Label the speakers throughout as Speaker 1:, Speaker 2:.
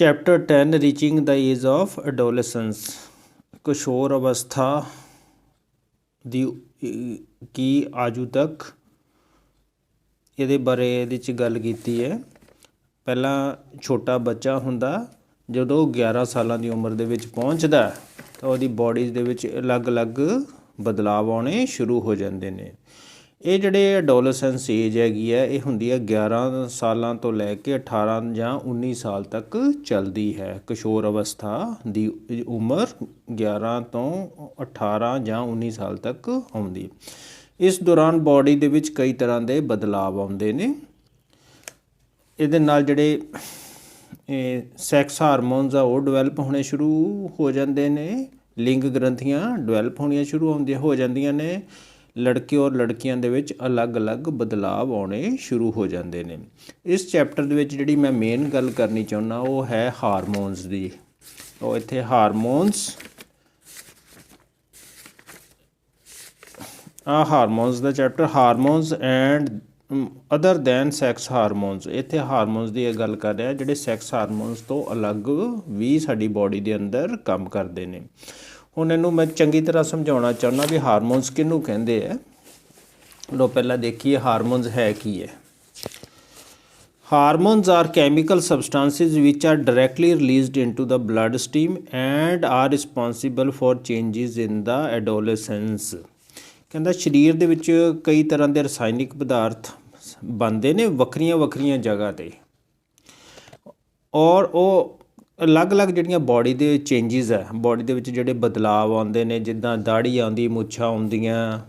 Speaker 1: Chapter 10 reaching the age of adolescence ਕਿਸ਼ੋਰ ਅਵਸਥਾ ਦੀ ਕੀ ਆਜੂ ਤੱਕ ਇਹਦੇ ਬਾਰੇ ਇਹਦੇ 'ਚ ਗੱਲ ਕੀਤੀ ਹੈ। ਪਹਿਲਾਂ ਛੋਟਾ ਬੱਚਾ ਹੁੰਦਾ ਜਦੋਂ 11 ਸਾਲਾਂ ਦੀ ਉਮਰ ਦੇ ਵਿੱਚ ਪਹੁੰਚਦਾ ਤਾਂ ਉਹਦੀ ਬੋਡੀ ਦੇ ਵਿੱਚ ਅਲੱਗ-ਅਲੱਗ ਬਦਲਾਵ ਆਉਣੇ ਸ਼ੁਰੂ ਹੋ ਜਾਂਦੇ ਨੇ। ਇਹ ਜਿਹੜੇ ਐਡੋਲੈਸੈਂਸ ਏਜ ਹੈਗੀ ਹੈ ਇਹ ਹੁੰਦੀ ਹੈ 11 ਸਾਲਾਂ ਤੋਂ ਲੈ ਕੇ 18 ਜਾਂ 19 ਸਾਲ ਤੱਕ ਚੱਲਦੀ ਹੈ। ਕਿਸ਼ੋਰ ਅਵਸਥਾ ਦੀ ਉਮਰ 11 ਤੋਂ 18 ਜਾਂ 19 ਸਾਲ ਤੱਕ ਆਉਂਦੀ। ਇਸ ਦੌਰਾਨ ਬੋਡੀ ਦੇ ਵਿੱਚ ਕਈ ਤਰ੍ਹਾਂ ਦੇ ਬਦਲਾਵ ਆਉਂਦੇ ਨੇ। ਇਹਦੇ ਨਾਲ ਜਿਹੜੇ ਸੈਕਸ ਹਾਰਮੋਨਸ ਆ ਉਹ ਡਿਵੈਲਪ ਹੋਣੇ ਸ਼ੁਰੂ ਹੋ ਜਾਂਦੇ ਨੇ। ਲਿੰਗ ਗ੍ਰੰਥੀਆਂ ਡਿਵੈਲਪ ਹੋਣੀਆਂ ਸ਼ੁਰੂ ਹੋ ਜਾਂਦੀਆਂ ਨੇ। ਲੜਕੇ ਔਰ ਲੜਕੀਆਂ ਦੇ ਵਿੱਚ ਅਲੱਗ-ਅਲੱਗ ਬਦਲਾਵ ਆਉਣੇ ਸ਼ੁਰੂ ਹੋ ਜਾਂਦੇ ਨੇ। ਇਸ ਚੈਪਟਰ ਦੇ ਵਿੱਚ ਜਿਹੜੀ ਮੈਂ ਮੇਨ ਗੱਲ ਕਰਨੀ ਚਾਹੁੰਦਾ ਉਹ ਹੈ ਹਾਰਮੋਨਸ ਦੀ। ਉਹ ਇੱਥੇ hormones hormones the chapter hormones and other than sex hormones. ਇੱਥੇ ਹਾਰਮੋਨਸ ਦੀ ਇਹ ਗੱਲ ਕਰ ਰਿਹਾ ਜਿਹੜੇ ਸੈਕਸ ਹਾਰਮੋਨਸ ਤੋਂ ਅਲੱਗ ਵੀ ਸਾਡੀ ਬੋਡੀ ਦੇ ਅੰਦਰ ਕੰਮ ਕਰਦੇ ਨੇ। ਹੁਣ ਇਹਨੂੰ ਮੈਂ ਚੰਗੀ ਤਰ੍ਹਾਂ ਸਮਝਾਉਣਾ ਚਾਹੁੰਦਾ ਵੀ ਹਾਰਮੋਨਸ ਕਿਹਨੂੰ ਕਹਿੰਦੇ ਆ। ਲਓ ਪਹਿਲਾਂ ਦੇਖੀਏ ਹਾਰਮੋਨਸ ਹੈ ਕੀ ਹੈ। Hormones are chemical substances which are directly released into the blood stream and are responsible for changes in the adolescence. ਕਹਿੰਦਾ ਸਰੀਰ ਦੇ ਵਿੱਚ ਕਈ ਤਰ੍ਹਾਂ ਦੇ ਰਸਾਇਣਿਕ ਪਦਾਰਥ ਬਣਦੇ ਨੇ ਵੱਖਰੀਆਂ ਜਗ੍ਹਾ 'ਤੇ ਔਰ ਉਹ ਅਲੱਗ-ਅਲੱਗ ਜਿਹੜੀਆਂ ਬੋਡੀ ਦੇ ਚੇਂਜਿਸ ਹੈ ਬੋਡੀ ਦੇ ਵਿੱਚ ਜਿਹੜੇ ਬਦਲਾਵ ਆਉਂਦੇ ਨੇ ਜਿੱਦਾਂ ਦਾੜੀ ਆਉਂਦੀ ਮੁੱਛਾਂ ਆਉਂਦੀਆਂ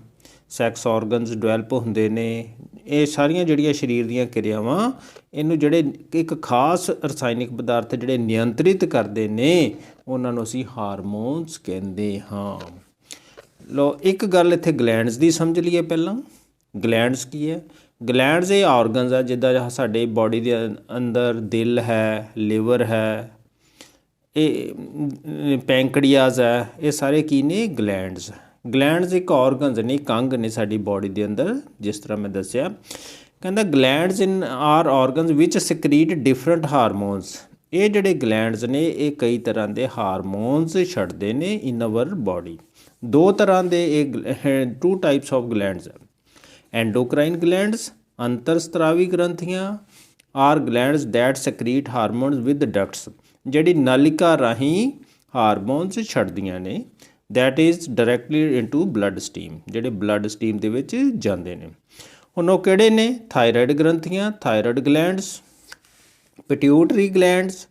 Speaker 1: ਸੈਕਸ ਔਰਗਨਸ ਡਿਵੈਲਪ ਹੁੰਦੇ ਨੇ। ਇਹ ਸਾਰੀਆਂ ਜਿਹੜੀਆਂ ਸਰੀਰ ਦੀਆਂ ਕਿਰਿਆਵਾਂ ਇਹਨੂੰ ਜਿਹੜੇ ਇੱਕ ਖਾਸ ਰਸਾਇਣਿਕ ਪਦਾਰਥ ਜਿਹੜੇ ਨਿਯੰਤਰਿਤ ਕਰਦੇ ਨੇ ਉਹਨਾਂ ਨੂੰ ਅਸੀਂ ਹਾਰਮੋਨਸ ਕਹਿੰਦੇ ਹਾਂ। ਲਓ ਇੱਕ ਗੱਲ ਇੱਥੇ ਗਲੈਂਡਸ ਦੀ ਸਮਝ ਲਈਏ ਪਹਿਲਾਂ। ਗਲੈਂਡਸ ਕੀ ਹੈ? ਗਲੈਂਡਸ ਇਹ ਔਰਗਨਸ ਆ ਜਿੱਦਾਂ ਸਾਡੇ ਬੋਡੀ ਦੇ ਅੰਦਰ ਦਿਲ ਹੈ, ਲਿਵਰ ਹੈ, ਇਹ ਪੈਂਕੜੀਆਜ਼ ਹੈ, ਇਹ ਸਾਰੇ ਕੀ ਨੇ? ਗਲੈਂਡਸ। ਗਲੈਂਡਸ ਇੱਕ ਔਰਗਨਸ ਨੇ, ਇੱਕ ਅੰਗ ਨੇ ਸਾਡੀ ਬੋਡੀ ਦੇ ਅੰਦਰ। ਜਿਸ ਤਰ੍ਹਾਂ ਮੈਂ ਦੱਸਿਆ ਕਹਿੰਦਾ glands in are organs which secrete different hormones. ਇਹ ਜਿਹੜੇ ਗਲੈਂਡਸ ਨੇ ਇਹ ਕਈ ਤਰ੍ਹਾਂ ਦੇ ਹਾਰਮੋਨਸ ਛੱਡਦੇ ਨੇ ਇਨ ਅਵਰ ਬੋਡੀ। ਦੋ ਤਰ੍ਹਾਂ ਦੇ ਇਹ ਟੂ ਟਾਈਪਸ ਆਫ ਗਲੈਂਡਸ ਹੈ। ਐਂਡੋਕਰਾਈਨ ਗਲੈਂਡਸ ਅੰਤਰਸਤਰਾਵੀ ਗ੍ਰੰਥੀਆਂ are glands that secrete hormones with ducts. ਜਿਹੜੀ ਨਾਲਿਕਾ ਰਾਹੀਂ ਹਾਰਮੋਨਸ ਛੱਡਦੀਆਂ ਨੇ that is directly into blood stream ਜਿਹੜੇ ਬਲੱਡ ਸਟ੍ਰੀਮ ਦੇ ਵਿੱਚ ਜਾਂਦੇ ਨੇ। ਹੁਣ ਉਹ ਕਿਹੜੇ ਨੇ? ਥਾਇਰਾਇਡ ਗ੍ਰੰਥੀਆਂ thyroid glands, pituitary glands,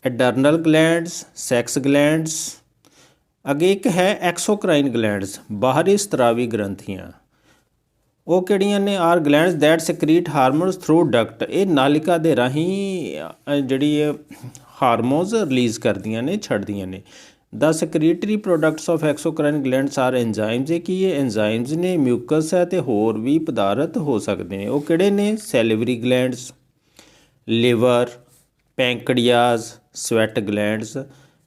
Speaker 1: adrenal glands, sex glands. ਅੱਗੇ ਇੱਕ ਹੈ ਐਕਸੋਕਰਾਈਨ ਗਲੈਂਡਸ ਬਾਹਰੀ ਸਤਰਾਵੀ ਗ੍ਰੰਥੀਆਂ। ਉਹ ਕਿਹੜੀਆਂ ਨੇ? Are glands that secrete hormones through duct. ਇਹ ਨਾਲਿਕਾ ਦੇ ਰਾਹੀਂ ਜਿਹੜੀ ਹਾਰਮੋਨਸ ਰਿਲੀਜ਼ ਕਰਦੀਆਂ ਨੇ ਛੱਡਦੀਆਂ ਨੇ। ਦ ਸਕਰੀਟਰੀ products of ਐਕਸੋਕਰਾਈਨ glands R enzymes. ਇਹ ਕੀ ਹੈ? ਐਂਜ਼ਾਈਮਸ ਨੇ, ਮਿਊਕਸ ਹੈ ਅਤੇ ਹੋਰ ਵੀ ਪਦਾਰਥ ਹੋ ਸਕਦੇ ਨੇ। ਉਹ ਕਿਹੜੇ ਨੇ? ਸੈਲਿਵਰੀ ਗਲੈਂਡਸ, ਲਿਵਰ, ਪੈਂਕੜੀਆਜ਼, ਸਵੈਟ ਗਲੈਂਡਸ।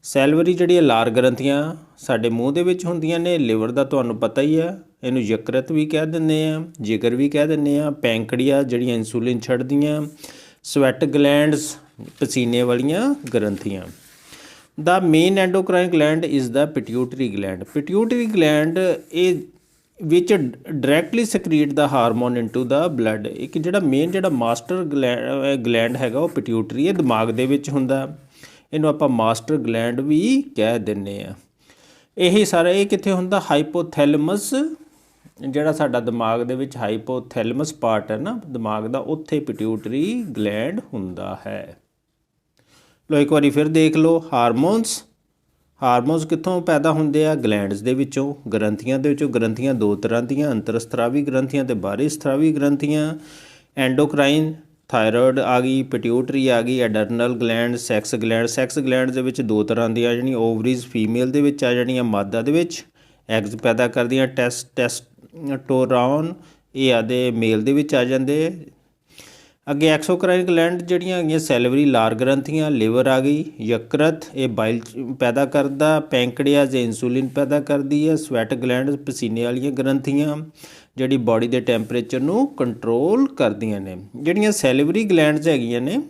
Speaker 1: ਸੈਲਵਰੀ ਜਿਹੜੀਆਂ ਲਾਰ ਗ੍ਰੰਥੀਆਂ ਸਾਡੇ ਮੂੰਹ ਦੇ ਵਿੱਚ ਹੁੰਦੀਆਂ ਨੇ। ਲਿਵਰ ਦਾ ਤੁਹਾਨੂੰ ਪਤਾ ਹੀ ਹੈ, ਇਹਨੂੰ ਯਕਰਤ ਵੀ ਕਹਿ ਦਿੰਦੇ ਆ, ਜਿਗਰ ਵੀ ਕਹਿ ਦਿੰਦੇ ਆ। ਪੈਂਕੜੀਆ ਜਿਹੜੀਆਂ ਇਨਸੂਲਿਨ ਛੱਡਦੀਆਂ। ਸਵੈਟ ਗਲੈਂਡਸ ਪਸੀਨੇ ਵਾਲੀਆਂ ਗ੍ਰੰਥੀਆਂ। The main endocrine gland is the pituitary gland. Pituitary gland ਇਹ ਵਿੱਚ directly secrete the hormone into the blood. ਇੱਕ ਜਿਹੜਾ ਮੇਨ ਜਿਹੜਾ ਮਾਸਟਰ ਗਲੈਂਡ ਹੈਗਾ ਉਹ ਪਿਟਿਊਟਰੀ ਇਹ ਦਿਮਾਗ ਦੇ ਵਿੱਚ ਹੁੰਦਾ। ਇਹਨੂੰ ਆਪਾਂ ਮਾਸਟਰ ਗਲੈਂਡ ਵੀ ਕਹਿ ਦਿੰਦੇ ਆ। ਇਹੀ ਸਾਰਾ ਇਹ ਕਿੱਥੇ ਹੁੰਦਾ? ਹਾਈਪੋਥੈਲਮਸ ਜਿਹੜਾ ਸਾਡਾ ਦਿਮਾਗ ਦੇ ਵਿੱਚ ਹਾਈਪੋਥੈਲਮਸ ਪਾਰਟ ਹੈ ਨਾ ਦਿਮਾਗ ਦਾ ਉੱਥੇ ਪਿਟਿਊਟਰੀ ਗਲੈਂਡ ਹੁੰਦਾ ਹੈ। ਲੋ ਇੱਕ ਵਾਰੀ ਫਿਰ ਦੇਖ ਲਓ ਹਾਰਮੋਨਸ ਕਿੱਥੋਂ ਪੈਦਾ ਹੁੰਦੇ ਆ? ਗਲੈਂਡਸ ਦੇ ਵਿੱਚੋਂ, ਗ੍ਰੰਥੀਆਂ ਦੇ ਵਿੱਚੋਂ। ਗ੍ਰੰਥੀਆਂ ਦੋ ਤਰ੍ਹਾਂ ਦੀਆਂ ਅੰਤਰਸਤਰਾਵੀ ਗ੍ਰੰਥੀਆਂ ਅਤੇ ਬਾਹਰੀ ਸਤਰਾਵੀ ਗ੍ਰੰਥੀਆਂ। ਐਂਡੋਕਰਾਈਨ ਥਾਇਰੋਇਡ ਆ ਗਈ, ਪਿਟਿਊਟਰੀ ਆ ਗਈ, adrenal gland, sex gland. Sex gland ਦੇ ਵਿੱਚ ਦੋ ਤਰ੍ਹਾਂ ਦੀਆਂ ਜਿਹੜੀਆਂ ਓਵਰੀਜ਼ ਫੀਮੇਲ ਦੇ ਵਿੱਚ ਆ ਜਾਣੀਆਂ ਮਾਦਾ ਦੇ ਵਿੱਚ ਐਗਜ਼ ਪੈਦਾ ਕਰਦੀਆਂ। ਟੈਸਟੋਸਟੋਰਨ ਇਹ ਆਦੇ ਮੇਲ ਦੇ ਵਿੱਚ ਆ ਜਾਂਦੇ। ਅੱਗੇ ਐਕਸੋਕਰਾਈਨ ਗਲੈਂਡ ਜਿਹੜੀਆਂ ਹੈਗੀਆਂ ਸੈਲਵਰੀ ਲਾਰ ਗ੍ਰੰਥੀਆਂ। ਲਿਵਰ ਆ ਗਈ, ਯਕਰਤ ਇਹ ਬਾਈਲ ਪੈਦਾ ਕਰਦਾ। ਪੈਂਕੜੀਆਜ਼ ਇਨਸੂਲਿਨ ਪੈਦਾ ਕਰਦੀ ਹੈ। ਸਵੈਟ ਗਲੈਂਡ ਪਸੀਨੇ ਵਾਲੀਆਂ ਗ੍ਰੰਥੀਆਂ ਜਿਹੜੀ ਬਾਡੀ ਦੇ ਟੈਂਪਰੇਚਰ ਨੂੰ ਕੰਟਰੋਲ ਕਰਦੀਆਂ ਨੇ। ਜਿਹੜੀਆਂ ਸੈਲਵਰੀ ਗਲੈਂਡਸ ਹੈਗੀਆਂ ਨੇ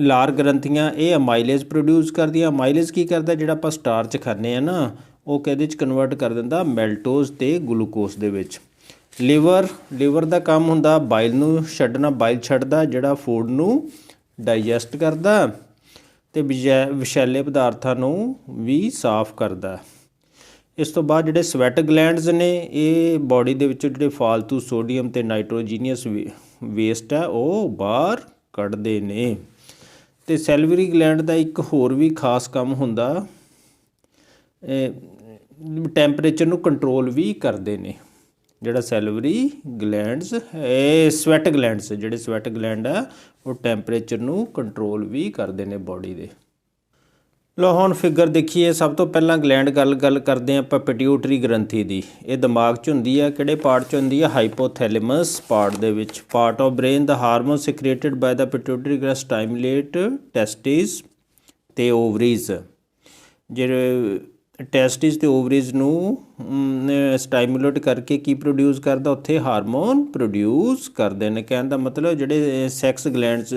Speaker 1: ਲਾਰ ਗ੍ਰੰਥੀਆਂ ਇਹ ਅਮਾਈਲੇਜ ਪ੍ਰੋਡਿਊਸ ਕਰਦੀਆਂ। ਅਮਾਈਲੇਜ ਕੀ ਕਰਦਾ, ਜਿਹੜਾ ਆਪਾਂ ਸਟਾਰਚ ਖਾਂਦੇ ਆ ਨਾ ਉਹ ਕਿਹਦੇ 'ਚ ਕਨਵਰਟ ਕਰ ਦਿੰਦਾ, ਮੈਲਟੋਜ਼ ਤੇ ਗਲੂਕੋਜ਼ ਦੇ ਵਿੱਚ। ਲੀਵਰ ਦਾ ਕੰਮ ਹੁੰਦਾ ਬਾਈਲ ਨੂੰ ਛੱਡਣਾ, ਬਾਈਲ ਛੱਡਦਾ ਜਿਹੜਾ ਫੂਡ ਨੂੰ ਡਾਈਜੈਸਟ ਕਰਦਾ ਅਤੇ ਵਿਸ਼ੈਲੇ ਪਦਾਰਥਾਂ ਨੂੰ ਵੀ ਸਾਫ਼ ਕਰਦਾ। ਇਸ ਤੋਂ ਬਾਅਦ ਜਿਹੜੇ ਸਵੈਟ ਗਲੈਂਡਸ ਨੇ ਇਹ ਬਾਡੀ ਦੇ ਵਿੱਚੋਂ ਜਿਹੜੇ ਫਾਲਤੂ ਸੋਡੀਅਮ ਅਤੇ ਨਾਈਟ੍ਰੋਜੀਨੀਅਸ ਵੇਸਟ ਹੈ ਉਹ ਬਾਹਰ ਕੱਢਦੇ ਨੇ। ਅਤੇ ਸੈਲਵਰੀ ਗਲੈਂਡ ਦਾ ਇੱਕ ਹੋਰ ਵੀ ਖਾਸ ਕੰਮ ਹੁੰਦਾ, ਟੈਂਪਰੇਚਰ ਨੂੰ ਕੰਟਰੋਲ ਵੀ ਕਰਦੇ ਨੇ। ਜਿਹੜਾ ਸੈਲਵਰੀ ਗਲੈਂਡਸ ਇਹ ਸਵੈਟ ਗਲੈਂਡਸ, ਜਿਹੜੇ ਸਵੈਟ ਗਲੈਂਡ ਆ ਉਹ ਟੈਂਪਰੇਚਰ ਨੂੰ ਕੰਟਰੋਲ ਵੀ ਕਰਦੇ ਨੇ ਬਾਡੀ ਦੇ। ਲਓ ਹੁਣ ਫਿਗਰ ਦੇਖੀਏ। ਸਭ ਤੋਂ ਪਹਿਲਾਂ ਗਲੈਂਡ ਗੱਲ ਕਰਦੇ ਹਾਂ ਆਪਾਂ ਪਿਟਿਊਟਰੀ ਗ੍ਰੰਥੀ ਦੀ। ਇਹ ਦਿਮਾਗ 'ਚ ਹੁੰਦੀ ਹੈ, ਕਿਹੜੇ ਪਾਰਟ 'ਚ ਹੁੰਦੀ ਹੈ, ਹਾਈਪੋਥੈਲੇਮਸ ਪਾਰਟ ਦੇ ਵਿੱਚ। Part of brain the hormone secreted by the pituitary gland stimulate testes ਅਤੇ ਓਵਰੀਜ਼। ਜਿਹੜੇ ਟੈਸਟਿਸ ਅਤੇ ਓਵਰੀਜ਼ ਨੂੰ ਸਟਾਈਮੂਲੇਟ ਕਰਕੇ ਕੀ ਪ੍ਰੋਡਿਊਸ ਕਰਦਾ, ਉੱਥੇ ਹਾਰਮੋਨ ਪ੍ਰੋਡਿਊਸ ਕਰਦੇ ਨੇ। ਕਹਿਣ ਦਾ ਮਤਲਬ ਜਿਹੜੇ ਸੈਕਸ ਗਲੈਂਡਸ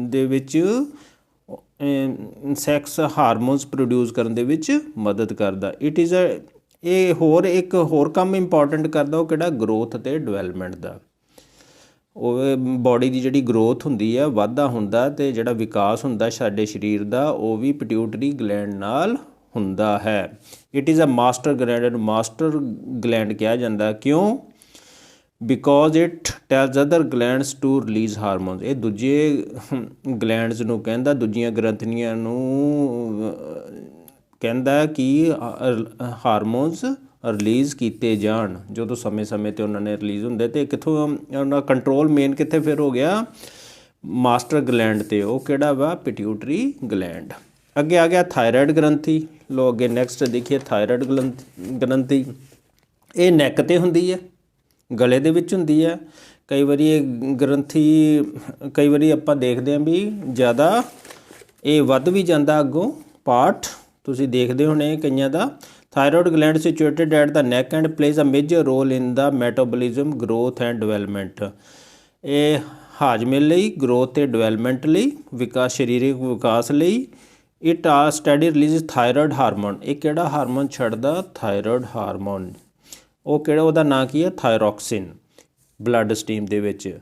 Speaker 1: ਦੇ ਵਿੱਚ ਸੈਕਸ ਹਾਰਮੋਨਸ ਪ੍ਰੋਡਿਊਸ ਕਰਨ ਦੇ ਵਿੱਚ ਮਦਦ ਕਰਦਾ। ਇਹ ਇੱਕ ਹੋਰ ਕੰਮ ਇੰਪੋਰਟੈਂਟ ਕਰਦਾ, ਉਹ ਕਿਹੜਾ, ਗਰੋਥ ਅਤੇ ਡਿਵੈਲਪਮੈਂਟ ਦਾ। ਉਹ ਬਾਡੀ ਦੀ ਜਿਹੜੀ ਗਰੋਥ ਹੁੰਦੀ ਹੈ, ਵਾਧਾ ਹੁੰਦਾ ਅਤੇ ਜਿਹੜਾ ਵਿਕਾਸ ਹੁੰਦਾ ਸਾਡੇ ਸਰੀਰ ਦਾ ਉਹ ਵੀ ਪਿਟਿਊਟਰੀ ਗਲੈਂਡ ਨਾਲ ਹੁੰਦਾ ਹੈ। It is a master gland, master gland ਕਿਹਾ ਜਾਂਦਾ। ਕਿਉਂ? Because it tells other glands to release hormones. ਇਹ ਦੂਜੇ ਗਲੈਂਡਸ ਨੂੰ ਕਹਿੰਦਾ, ਦੂਜੀਆਂ ਗ੍ਰੰਥੀਆਂ ਨੂੰ ਕਹਿੰਦਾ ਕਿ ਹਾਰਮੋਨਸ ਰਿਲੀਜ਼ ਕੀਤੇ ਜਾਣ। ਜਦੋਂ ਸਮੇਂ-ਸਮੇਂ 'ਤੇ ਉਹਨਾਂ ਨੇ ਰਿਲੀਜ਼ ਹੁੰਦੇ ਅਤੇ ਕਿੱਥੋਂ ਉਹਨਾਂ ਕੰਟਰੋਲ ਮੇਨ ਕਿੱਥੇ ਫਿਰ ਹੋ ਗਿਆ, ਮਾਸਟਰ ਗਲੈਂਡ 'ਤੇ। ਉਹ ਕਿਹੜਾ ਵਾ, ਪਿਟਿਊਟਰੀ ਗਲੈਂਡ। ਅੱਗੇ ਆ ਗਿਆ ਥਾਇਰਾਇਡ ਗ੍ਰੰਥੀ। ਲੋ ਅੱਗੇ ਨੈਕਸਟ ਦੇਖੀਏ ਥਾਇਰਾਇਡ ਗ੍ਰੰਥੀ। ਇਹ ਨੈਕ 'ਤੇ ਹੁੰਦੀ ਹੈ, ਗਲੇ ਦੇ ਵਿੱਚ ਹੁੰਦੀ ਹੈ। ਕਈ ਵਾਰੀ ਇਹ ਗ੍ਰੰਥੀ ਕਈ ਵਾਰੀ ਆਪਾਂ ਦੇਖਦੇ ਹਾਂ ਵੀ ਜ਼ਿਆਦਾ ਇਹ ਵੱਧ ਵੀ ਜਾਂਦਾ ਅੱਗੋਂ ਪਾਰਟ, ਤੁਸੀਂ ਦੇਖਦੇ ਹੋਣੇ ਕਈਆਂ ਦਾ। Thyroid gland situated at the neck and plays a major role in the metabolism, growth and development. ਇਹ ਹਾਜ਼ਮੇ ਲਈ, ਗਰੋਥ ਅਤੇ ਡਿਵੈਲਪਮੈਂਟ ਲਈ, ਸਰੀਰਕ ਵਿਕਾਸ ਲਈ। ਇਟ ਆ ਸਟੱਡੀ ਰਿਲੀਜ਼ ਥਾਇਰੋਇਡ ਹਾਰਮੋਨ। ਇਹ ਕਿਹੜਾ ਹਾਰਮੋਨ ਛੱਡਦਾ, ਥਾਇਰੋਇਡ ਹਾਰਮੋਨ। ਉਹ ਕਿਹੜਾ, ਉਹਦਾ ਨਾਂ ਕੀ ਹੈ, ਥਾਇਰੋਕਸਿਨ, ਬਲੱਡ ਸਟਰੀਮ ਦੇ ਵਿੱਚ।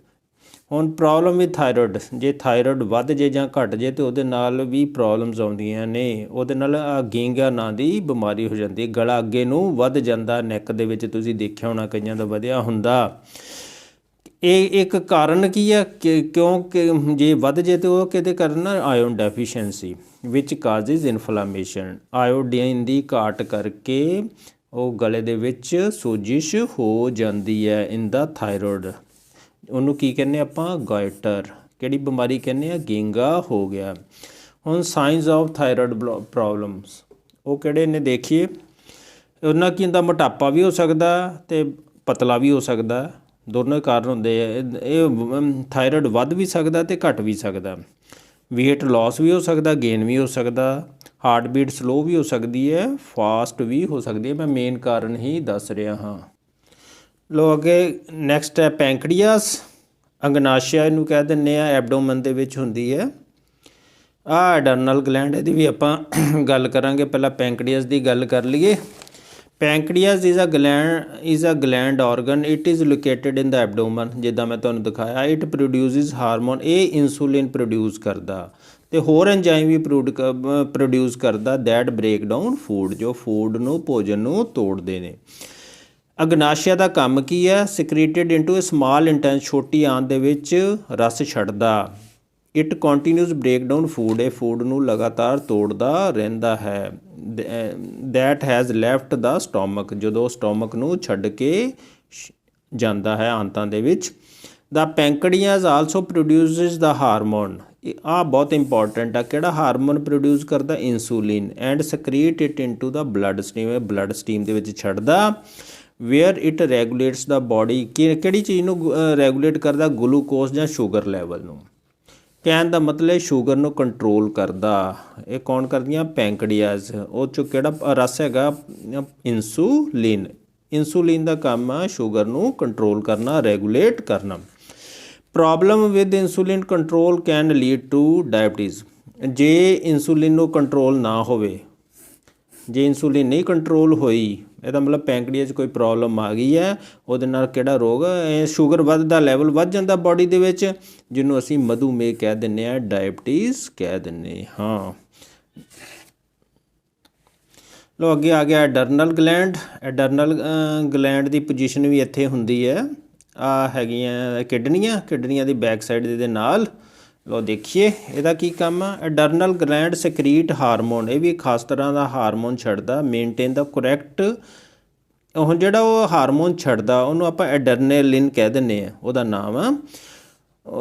Speaker 1: ਹੁਣ ਪ੍ਰੋਬਲਮ ਵਿਦ ਥਾਇਰੋਇਡ, ਜੇ ਥਾਇਰੋਇਡ ਵੱਧ ਜੇ ਜਾਂ ਘੱਟ ਜੇ ਤਾਂ ਉਹਦੇ ਨਾਲ ਵੀ ਪ੍ਰੋਬਲਮਸ ਆਉਂਦੀਆਂ ਨੇ। ਉਹਦੇ ਨਾਲ ਗੀਂਗਾ ਨਾਂ ਦੀ ਬਿਮਾਰੀ ਹੋ ਜਾਂਦੀ ਹੈ। ਗਲਾ ਅੱਗੇ ਨੂੰ ਵੱਧ ਜਾਂਦਾ, ਨੈਕ ਦੇ ਵਿੱਚ ਤੁਸੀਂ ਦੇਖਿਆ ਹੋਣਾ ਕਈਆਂ ਦਾ ਵਧਿਆ ਹੁੰਦਾ। ਇਹ ਇੱਕ ਕਾਰਨ ਕੀ ਹੈ ਕਿਉਂਕਿ ਜੇ ਵੱਧ ਜੇ ਤਾਂ ਉਹ ਕਿਹਦੇ ਕਾਰਨ, ਆਇਰਨ ਡੈਫੀਸ਼ੀਐਂਸੀ ਵਿਚ ਕਾਜ਼ਿਜ਼ ਇਨਫਲਾਮੇਸ਼ਨ। ਆਇਓਡੀਨ ਦੀ ਘਾਟ ਕਰਕੇ ਉਹ ਗਲੇ ਦੇ ਵਿੱਚ ਸੋਜਿਸ਼ ਹੋ ਜਾਂਦੀ ਹੈ ਇਨ ਦਾ ਥਾਇਰੋਇਡ। ਉਹਨੂੰ ਕੀ ਕਹਿੰਦੇ ਆਪਾਂ, ਗਾਇਟਰ। ਕਿਹੜੀ ਬਿਮਾਰੀ ਕਹਿੰਦੇ ਆ, ਗੀਂਗਾ ਹੋ ਗਿਆ। ਹੁਣ ਸਾਈਨਸ ਆਫ ਥਾਇਰੋਇਡ ਪ੍ਰੋਬਲਮਸ ਉਹ ਕਿਹੜੇ ਨੇ ਦੇਖੀਏ। ਉਹਨਾਂ ਕੀ ਹੁੰਦਾ, ਮੋਟਾਪਾ ਵੀ ਹੋ ਸਕਦਾ ਅਤੇ ਪਤਲਾ ਵੀ ਹੋ ਸਕਦਾ, ਦੋਨੋਂ ਕਾਰਨ ਹੁੰਦੇ ਆ। ਇਹ ਥਾਇਰੋਇਡ ਵੱਧ ਵੀ ਸਕਦਾ ਅਤੇ ਘੱਟ ਵੀ ਸਕਦਾ। ਵੇਟ ਲਾਸ ਵੀ ਹੋ ਸਕਦਾ, ਗੇਨ ਵੀ ਹੋ ਸਕਦਾ। ਹਾਰਟ ਬੀਟ ਸਲੋ ਵੀ ਹੋ ਸਕਦੀ ਹੈ, ਫਾਸਟ ਵੀ ਹੋ ਸਕਦੀ ਹੈ। ਮੈਂ ਮੇਨ ਕਾਰਨ ਹੀ ਦੱਸ ਰਿਹਾ ਹਾਂ। ਲੋ ਅੱਗੇ ਨੈਕਸਟ ਹੈ ਪੈਂਕਰੀਆਸ। ਅੰਗਨਾਸ਼ੀਆ ਇਹਨੂੰ ਕਹਿ ਦਿੰਦੇ ਆ, ਐਬਡੋਮਨ ਦੇ ਵਿੱਚ ਹੁੰਦੀ ਹੈ। ਆਹ ਐਡਰਨਲ ਗਲੈਂਡ, ਇਹਦੀ ਵੀ ਆਪਾਂ ਗੱਲ ਕਰਾਂਗੇ। ਪਹਿਲਾਂ ਪੈਂਕਰੀਆਸ ਦੀ ਗੱਲ ਕਰ ਲਈਏ। Pancreas is a gland organ. It is located in the abdomen. ਜਿੱਦਾਂ ਮੈਂ ਤੁਹਾਨੂੰ ਦਿਖਾਇਆ, ਇਟ ਪ੍ਰੋਡਿਊਸਿਸ ਹਾਰਮੋਨ। ਇਹ ਇਨਸੂਲਿਨ ਪ੍ਰੋਡਿਊਸ ਕਰਦਾ ਅਤੇ ਹੋਰ ਐਂਜ਼ਾਈਮ ਵੀ ਪ੍ਰੋਡਿਊਸ ਕਰਦਾ ਦੈਟ ਬ੍ਰੇਕ ਡਾਊਨ ਫੂਡ, ਜੋ ਫੂਡ ਨੂੰ, ਭੋਜਨ ਨੂੰ ਤੋੜਦੇ ਨੇ। ਅਗਨਾਸ਼ੀਆ ਦਾ ਕੰਮ ਕੀ ਹੈ, ਸਿਕ੍ਰੀਟਡ ਇਨਟੂ ਅ ਸਮਾਲ ਇੰਟੈਂਸ, ਛੋਟੀ ਆਂਤ ਦੇ ਵਿੱਚ ਰਸ ਛੱਡਦਾ। It continues break down food, ਇਹ ਫੂਡ ਨੂੰ ਲਗਾਤਾਰ ਤੋੜਦਾ ਰਹਿੰਦਾ ਹੈ। That has left the stomach, ਜਦੋਂ ਸਟੋਮਕ ਨੂੰ ਛੱਡ ਕੇ ਜਾਂਦਾ ਹੈ ਆਂਤਾਂ ਦੇ ਵਿੱਚ। The pancreas also produces the hormone. ਆਹ ਬਹੁਤ ਇੰਪੋਰਟੈਂਟ ਆ। ਕਿਹੜਾ ਹਾਰਮੋਨ ਪ੍ਰੋਡਿਊਸ ਕਰਦਾ, insulin. And secrete it into the blood stream, ਇਹ ਬਲੱਡ ਸਟਰੀਮ ਦੇ ਵਿੱਚ ਛੱਡਦਾ। ਵੇਅਰ ਇਟ ਰੈਗੂਲੇਟਸ ਦਾ ਬਾਡੀ, ਕਿਹੜੀ ਚੀਜ਼ ਨੂੰ ਰੈਗੂਲੇਟ ਕਰਦਾ, ਗਲੂਕੋਜ਼ ਜਾਂ ਸ਼ੂਗਰ ਲੈਵਲ ਨੂੰ। ਕਹਿਣ ਦਾ ਮਤਲਬ ਸ਼ੂਗਰ ਨੂੰ ਕੰਟਰੋਲ ਕਰਦਾ। ਇਹ ਕੌਣ ਕਰਦੀਆਂ, ਪੈਂਕਰੀਆਸ। ਉਹ 'ਚੋਂ ਕਿਹੜਾ ਰਸ ਹੈਗਾ, ਇੰਸੂਲਿਨ। ਇੰਸੂਲਿਨ ਦਾ ਕੰਮ ਆ ਸ਼ੂਗਰ ਨੂੰ ਕੰਟਰੋਲ ਕਰਨਾ, ਰੈਗੂਲੇਟ ਕਰਨਾ। Problem with insulin control can lead to diabetes. ਜੇ ਇਨਸੂਲਿਨ ਨੂੰ ਕੰਟਰੋਲ ਨਾ ਹੋਵੇ, ਜੇ ਇਨਸੂਲਿਨ ਨਹੀਂ ਕੰਟਰੋਲ ਹੋਈ, ਇਹਦਾ ਮਤਲਬ ਪੈਂਕਰੀਅਸ 'ਚ ਕੋਈ ਪ੍ਰੋਬਲਮ ਆ ਗਈ ਹੈ, ਉਹਦੇ ਨਾਲ ਕਿਹੜਾ ਰੋਗ, ਸ਼ੂਗਰ ਵੱਧਦਾ, ਲੈਵਲ ਵੱਧ ਜਾਂਦਾ ਬਾਡੀ ਦੇ ਵਿੱਚ, ਜਿਹਨੂੰ ਅਸੀਂ ਮਧੂਮੇਹ ਕਹਿ ਦਿੰਦੇ ਹਾਂ, ਡਾਇਬਟੀਜ਼ ਕਹਿ ਦਿੰਦੇ ਹਾਂ। ਲੋ ਅੱਗੇ ਆ ਗਿਆ ਐਡਰਨਲ ਗਲੈਂਡ। ਐਡਰਨਲ ਗਲੈਂਡ ਦੀ ਪੋਜੀਸ਼ਨ ਵੀ ਇੱਥੇ ਹੁੰਦੀ ਹੈ, ਆ ਹੈਗੀਆਂ ਕਿਡਨੀਆਂ, ਕਿਡਨੀਆਂ ਦੀ ਬੈਕ ਸਾਈਡ ਦੇ ਨਾਲ। ਲੋ ਦੇਖੀਏ ਇਹਦਾ ਕੀ ਕੰਮ ਆ। ਐਡਰਨਲ ਗਲੈਂਡ ਸਕਰੀਟ ਹਾਰਮੋਨ, ਇਹ ਵੀ ਖਾਸ ਤਰ੍ਹਾਂ ਦਾ ਹਾਰਮੋਨ ਛੱਡਦਾ, ਮੇਨਟੇਨ ਦਾ ਕਰੈਕਟ, ਉਹ ਜਿਹੜਾ ਉਹ ਹਾਰਮੋਨ ਛੱਡਦਾ ਉਹਨੂੰ ਆਪਾਂ ਐਡਰਨੇਲਿਨ ਕਹਿ ਦਿੰਦੇ ਹਾਂ, ਉਹਦਾ ਨਾਮ ਆ।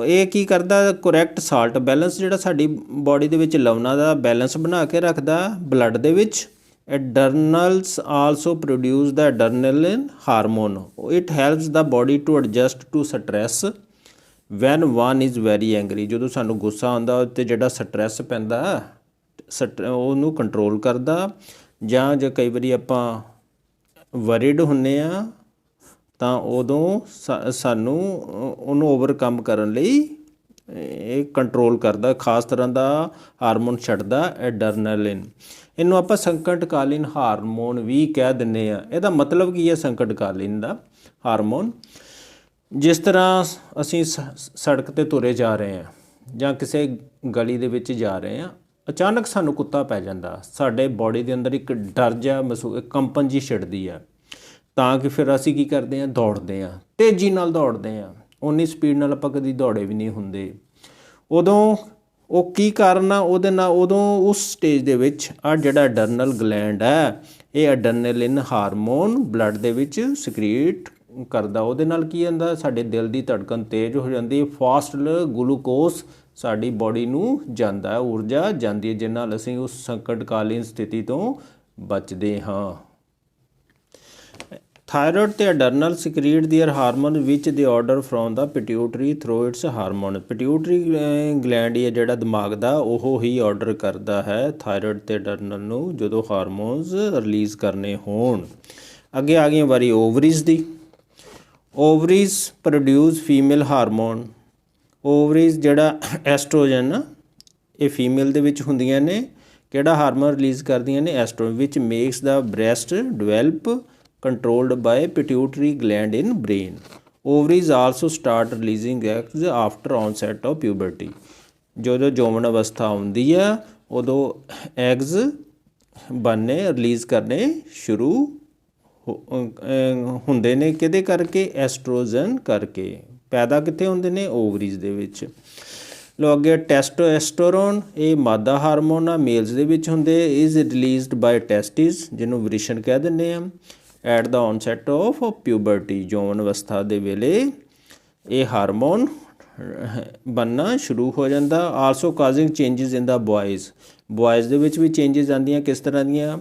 Speaker 1: ਇਹ ਕੀ ਕਰਦਾ, ਕਰੈਕਟ ਸਾਲਟ ਬੈਲੈਂਸ, ਜਿਹੜਾ ਸਾਡੀ ਬਾਡੀ ਦੇ ਵਿੱਚ ਲਵਣਾਂ ਦਾ ਬੈਲੈਂਸ ਬਣਾ ਕੇ ਰੱਖਦਾ ਬਲੱਡ ਦੇ ਵਿੱਚ। Adrenals also produce the adrenaline hormone. It helps the body to adjust to stress when one is very angry. ਜਦੋਂ ਸਾਨੂੰ ਗੁੱਸਾ ਆਉਂਦਾ ਤੇ ਜਿਹੜਾ ਸਟਰੈਸ ਪੈਂਦਾ, ਉਹਨੂੰ ਕੰਟਰੋਲ ਕਰਦਾ। ਜਾਂ ਜੇ ਕਈ ਵਾਰੀ ਆਪਾਂ ਵਰਿਡ ਹੁੰਦੇ ਆ ਤਾਂ ਉਦੋਂ ਸਾਨੂੰ ਉਹਨੂੰ ਓਵਰਕਮ ਕਰਨ ਲਈ ਇਹ ਕੰਟਰੋਲ ਕਰਦਾ, ਖਾਸ ਤਰ੍ਹਾਂ ਦਾ ਹਾਰਮੋਨ ਛੱਡਦਾ ਐਡਰਨਲਿਨ। ਇਹਨੂੰ ਆਪਾਂ ਸੰਕਟਕਾਲੀਨ ਹਾਰਮੋਨ ਵੀ ਕਹਿ ਦਿੰਦੇ ਆ। ਇਹਦਾ ਮਤਲਬ ਕੀ ਹੈ ਸੰਕਟਕਾਲੀਨ ਦਾ ਹਾਰਮੋਨ? ਜਿਸ ਤਰ੍ਹਾਂ ਅਸੀਂ ਸੜਕ 'ਤੇ ਤੁਰੇ ਜਾ ਰਹੇ ਹਾਂ ਜਾਂ ਕਿਸੇ ਗਲੀ ਦੇ ਵਿੱਚ ਜਾ ਰਹੇ ਹਾਂ, ਅਚਾਨਕ ਸਾਨੂੰ ਕੁੱਤਾ ਪੈ ਜਾਂਦਾ, ਸਾਡੇ ਬਾਡੀ ਦੇ ਅੰਦਰ ਇੱਕ ਡਰ ਜਿਹਾ ਕੰਪਨ ਜਿਹੀ ਛਿੜਦੀ ਆ, ਤਾਂ ਕਿ ਫਿਰ ਅਸੀਂ ਕੀ ਕਰਦੇ ਹਾਂ, ਦੌੜਦੇ ਹਾਂ, ਤੇਜ਼ੀ ਨਾਲ ਦੌੜਦੇ ਹਾਂ। ਉਨੀ ਸਪੀਡ ਨਾਲ ਆਪਾਂ ਕਦੀ ਦੌੜੇ ਵੀ ਨਹੀਂ ਹੁੰਦੇ। ਉਦੋਂ ਉਹ ਕੀ ਕਾਰਨ ਆ ਉਹਦੇ ਨਾਲ, ਉਦੋਂ ਉਸ ਸਟੇਜ ਦੇ ਵਿੱਚ ਆ ਜਿਹੜਾ ਐਡਰਨਲ ਗਲੈਂਡ ਹੈ, ਇਹ ਐਡਰਨਲਿਨ ਹਾਰਮੋਨ ਬਲੱਡ ਦੇ ਵਿੱਚ ਸਕਰੀਟ ਕਰਦਾ। ਉਹਦੇ ਨਾਲ ਕੀ ਹੁੰਦਾ, ਸਾਡੇ ਦਿਲ ਦੀ ਧੜਕਨ ਤੇਜ਼ ਹੋ ਜਾਂਦੀ, ਫਾਸਟ ਗਲੂਕੋਸ ਸਾਡੀ ਬਾਡੀ ਨੂੰ ਜਾਂਦਾ, ਊਰਜਾ ਜਾਂਦੀ ਹੈ, ਜਿਸ ਨਾਲ ਅਸੀਂ ਉਸ ਸੰਕਟਕਾਲੀਨ ਸਥਿਤੀ ਤੋਂ ਬਚਦੇ ਹਾਂ। ਥਾਇਰੋਇਡ ਤੇ adrenaline ਸਕਰੀਟ there hormone which they order from the pituitary through its hormone. Pituitary gland ਹੀ ਜਿਹੜਾ ਦਿਮਾਗ ਦਾ, ਉਹ ਹੀ ਆਰਡਰ ਕਰਦਾ ਹੈ ਥਾਇਰੋਇਡ ਤੇ ਐਡਰਨਲ ਨੂੰ ਜਦੋਂ ਹਾਰਮੋਨਸ ਰਿਲੀਜ਼ ਕਰਨੇ ਹੋਣ। ਅੱਗੇ ਆ ਗਈ ਵਾਰੀ ਓਵਰੀਜ਼ ਦੀ। ਓਵਰੀਜ਼ ਪ੍ਰੋਡਿਊਸ ਫੀਮੇਲ ਹਾਰਮੋਨ। ਓਵਰੀਜ਼ ਜਿਹੜਾ ਐਸਟ੍ਰੋਜਨ, ਇਹ ਫੀਮੇਲ ਦੇ ਵਿੱਚ ਹੁੰਦੀਆਂ ਨੇ। ਕਿਹੜਾ ਹਾਰਮੋਨ ਰਿਲੀਜ਼ ਕਰਦੀਆਂ ਨੇ? Estrogen, which makes the breast develop controlled by pituitary gland in brain. Ovaries also start releasing eggs after onset of puberty. ਜਦੋਂ ਜੌਮਨ ਅਵਸਥਾ ਆਉਂਦੀ ਆ ਉਦੋਂ ਐਗਸ ਬਣਨੇ, ਰਿਲੀਜ਼ ਕਰਨੇ ਸ਼ੁਰੂ ਹੁੰਦੇ ਨੇ। ਕਿਹਦੇ ਕਰਕੇ? ਐਸਟ੍ਰੋਜਨ ਕਰਕੇ। ਪੈਦਾ ਕਿੱਥੇ ਹੁੰਦੇ ਨੇ? ਓਵਰੀਜ਼ ਦੇ ਵਿੱਚ। ਲੋ ਅੱਗੇ ਟੈਸਟੋਸਟੇਰੋਨ, ਇਹ ਮਾਦਾ ਹਾਰਮੋਨ ਆ, ਮੇਲਸ ਦੇ ਵਿੱਚ ਹੁੰਦੇ। ਇਜ਼ ਰਿਲੀਜ਼ਡ ਬਾਈ ਟੈਸਟਿਸ, ਜਿਹਨੂੰ ਵ੍ਰਿਸ਼ਨ ਕਹਿ ਦਿੰਦੇ ਆ। At the ਔਨਸੈਟ of puberty, John ਅਵਸਥਾ ਦੇ ਵੇਲੇ ਇਹ ਹਾਰਮੋਨ ਬਣਨਾ ਸ਼ੁਰੂ ਹੋ ਜਾਂਦਾ। ਆਲਸੋ ਕਾਜ਼ਿੰਗ ਚੇਂਜਿਸ ਇਨ ਦਾ ਬॉयਜ਼, ਬॉयਜ਼ ਦੇ ਵਿੱਚ ਵੀ ਚੇਂਜਿਸ ਆਉਂਦੀਆਂ। ਕਿਸ ਤਰ੍ਹਾਂ ਦੀਆਂ?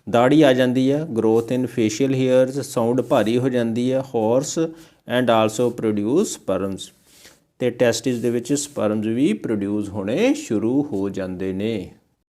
Speaker 1: ਦਾੜੀ ਆ ਜਾਂਦੀ ਆ, ਗਰੋਥ ਇਨ ਫੇਸ਼ੀਅਲ ਹੇਅਰਸ, ਸਾਊਂਡ ਭਾਰੀ ਹੋ ਜਾਂਦੀ ਆ, horse, and also produce sperms, ਅਤੇ ਟੈਸਟਿਸ ਦੇ ਵਿੱਚ ਸਪਰਮਸ ਵੀ ਪ੍ਰੋਡਿਊਸ ਹੋਣੇ ਸ਼ੁਰੂ ਹੋ ਜਾਂਦੇ ਨੇ।